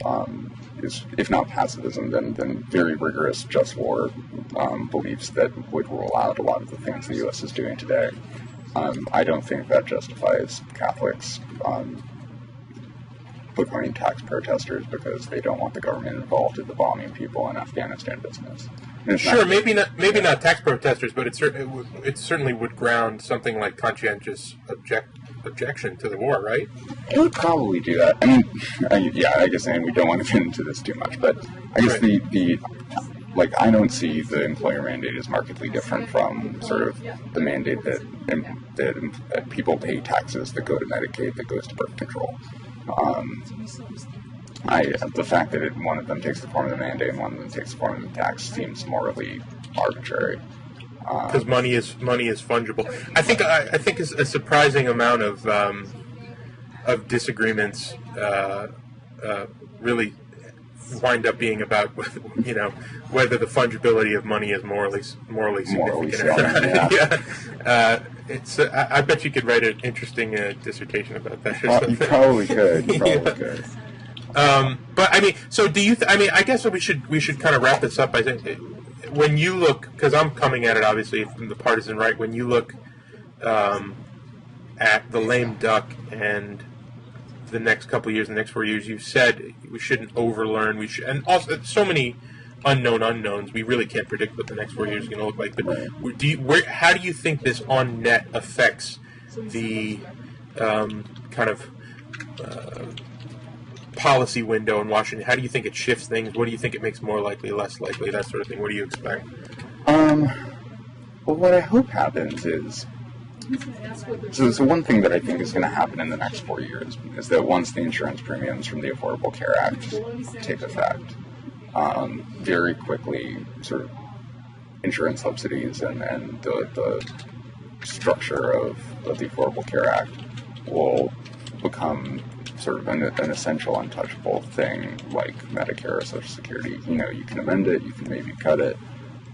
[SPEAKER 2] if not pacifism, then very rigorous just war beliefs that would rule out a lot of the things the U.S. is doing today. I don't think that justifies Catholics becoming tax protesters because they don't want the government involved in the bombing people in Afghanistan business.
[SPEAKER 1] Sure, maybe not tax protesters, but it certainly would ground something like conscientious objection to the war, right?
[SPEAKER 2] It would probably do that. I mean, I guess we don't want to get into this too much, but I guess right. I don't see the employer mandate as markedly different from sort of the mandate that people pay taxes that go to Medicaid, that goes to birth control. The fact that one of them takes the form of the mandate and one of them takes the form of the tax seems morally arbitrary.
[SPEAKER 1] Because money is fungible. I think a surprising amount of disagreements really wind up being about whether the fungibility of money is morally significant.
[SPEAKER 2] Yeah.
[SPEAKER 1] I bet you could write an interesting dissertation about that.
[SPEAKER 2] You probably could. Could.
[SPEAKER 1] But I mean, so do you? I guess we should kind of wrap this up by saying, when you look, because I'm coming at it obviously from the partisan right. When you look at the lame duck and the next couple of years, the next 4 years, you said we shouldn't overlearn. We should, and also so many unknown unknowns. We really can't predict what the next 4 years is going to look like. But how do you think this on net affects the kind of policy window in Washington? How do you think it shifts things? What do you think it makes more likely, less likely, that sort of thing? What do you expect?
[SPEAKER 2] Well, what I hope happens is, so one thing that I think is going to happen in the next 4 years is that once the insurance premiums from the Affordable Care Act take effect, very quickly, sort of insurance subsidies and the structure of the Affordable Care Act will become sort of an essential, untouchable thing like Medicare or Social Security. You can amend it, you can maybe cut it,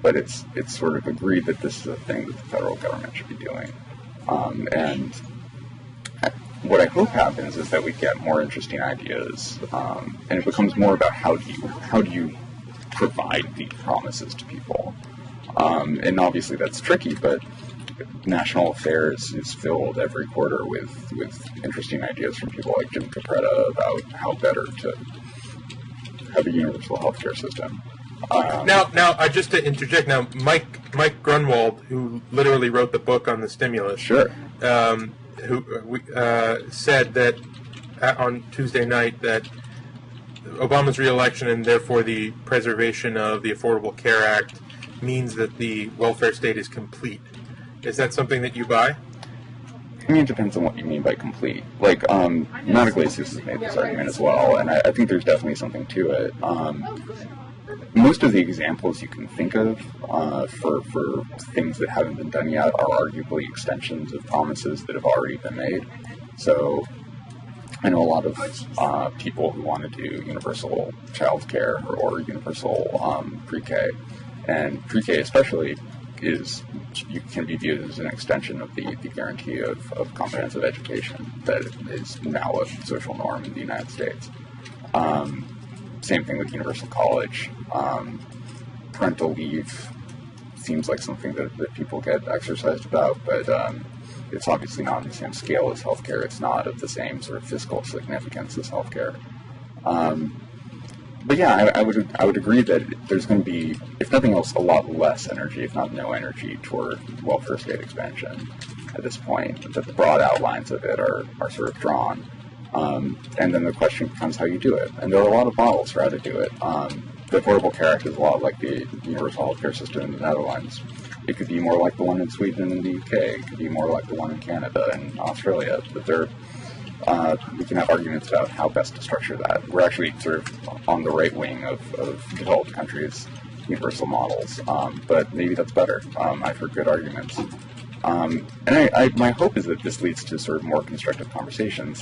[SPEAKER 2] but it's sort of agreed that this is a thing that the federal government should be doing. And what I hope happens is that we get more interesting ideas, and it becomes more about how do you provide these promises to people. And obviously that's tricky, but National Affairs is filled every quarter with interesting ideas from people like Jim Capretta about how better to have a universal healthcare system.
[SPEAKER 1] Now, just to interject, Mike Grunwald, who literally wrote the book on the stimulus,
[SPEAKER 2] sure,
[SPEAKER 1] who said that on Tuesday night that Obama's reelection and therefore the preservation of the Affordable Care Act means that the welfare state is complete. Is that something that you buy?
[SPEAKER 2] I mean, it depends on what you mean by complete. Matt Iglesias has made this argument as well, and I think there's definitely something to it. Most of the examples you can think of for things that haven't been done yet are arguably extensions of promises that have already been made. So I know a lot of people who want to do universal child care or universal pre-K, and pre-K especially can be viewed as an extension of the guarantee of comprehensive education that is now a social norm in the United States. Same thing with universal college. Parental leave seems like something that people get exercised about, but it's obviously not on the same scale as healthcare. It's not of the same sort of fiscal significance as healthcare. But yeah, I would agree that there's going to be, if nothing else, a lot less energy, if not no energy, toward welfare state expansion at this point. That the broad outlines of it are sort of drawn. And then the question becomes how you do it. And there are a lot of models for how to do it. The Affordable Care Act is a lot like the universal healthcare system in the Netherlands. It could be more like the one in Sweden and the UK. It could be more like the one in Canada and Australia. But we can have arguments about how best to structure that. We're actually sort of on the right wing of developed countries' universal models, but maybe that's better. I've heard good arguments. And my hope is that this leads to sort of more constructive conversations.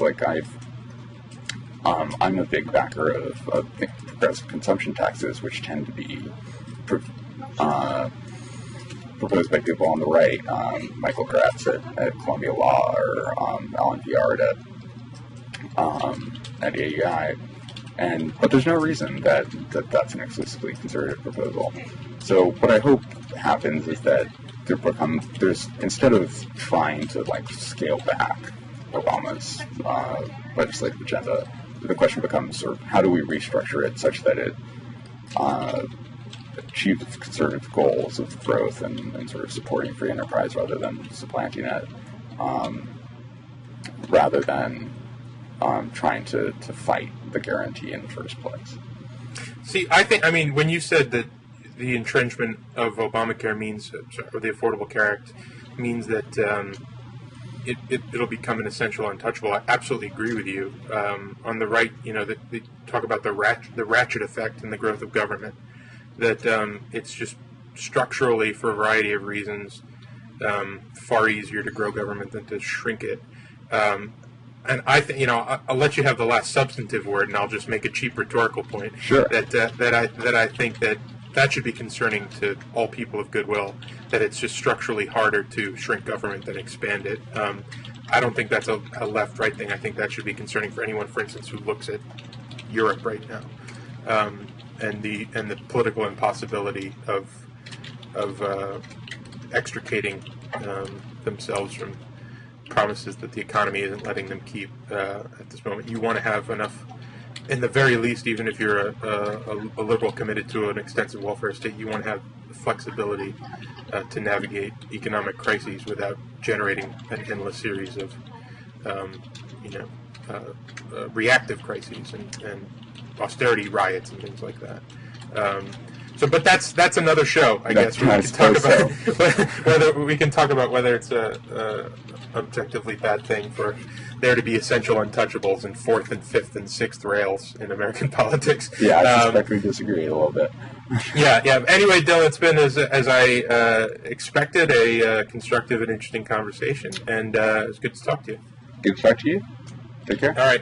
[SPEAKER 2] I'm a big backer of progressive consumption taxes, which tend to be proposed by people on the right, Michael Gratz at Columbia Law or Alan Viard at AEI. But there's no reason that that's an exclusively conservative proposal. So what I hope happens is that there's instead of trying to scale back Obama's legislative agenda, the question becomes sort of how do we restructure it such that it achieves conservative goals of growth and sort of supporting free enterprise rather than supplanting it, rather than trying to fight the guarantee in the first place.
[SPEAKER 1] See, I mean, when you said that the entrenchment of Obamacare means, or the Affordable Care Act means that it'll become an essential untouchable, I absolutely agree with you. On the right, they talk about the ratchet effect in the growth of government, that it's just structurally, for a variety of reasons, far easier to grow government than to shrink it. And I think, I'll let you have the last substantive word, and I'll just make a cheap rhetorical point.
[SPEAKER 2] Sure.
[SPEAKER 1] That I think that should be concerning to all people of goodwill. That it's just structurally harder to shrink government than expand it. I don't think that's a left-right thing. I think that should be concerning for anyone, for instance, who looks at Europe right now, and the political impossibility of extricating themselves from promises that the economy isn't letting them keep at this moment. You want to have enough, in the very least, even if you're a liberal committed to an extensive welfare state, you want to have flexibility to navigate economic crises without generating an endless series of reactive crises and austerity riots and things like that. But that's another show, I guess. We can talk about we can talk about whether it's a objectively bad thing for there to be essential untouchables in fourth and fifth and sixth rails in American politics.
[SPEAKER 2] Yeah, I suspect we disagree a little bit.
[SPEAKER 1] Yeah. Anyway, Dylan, it's been, as I expected, a constructive and interesting conversation, and it's good to talk to you.
[SPEAKER 2] Good to talk to you. Take care.
[SPEAKER 1] All right.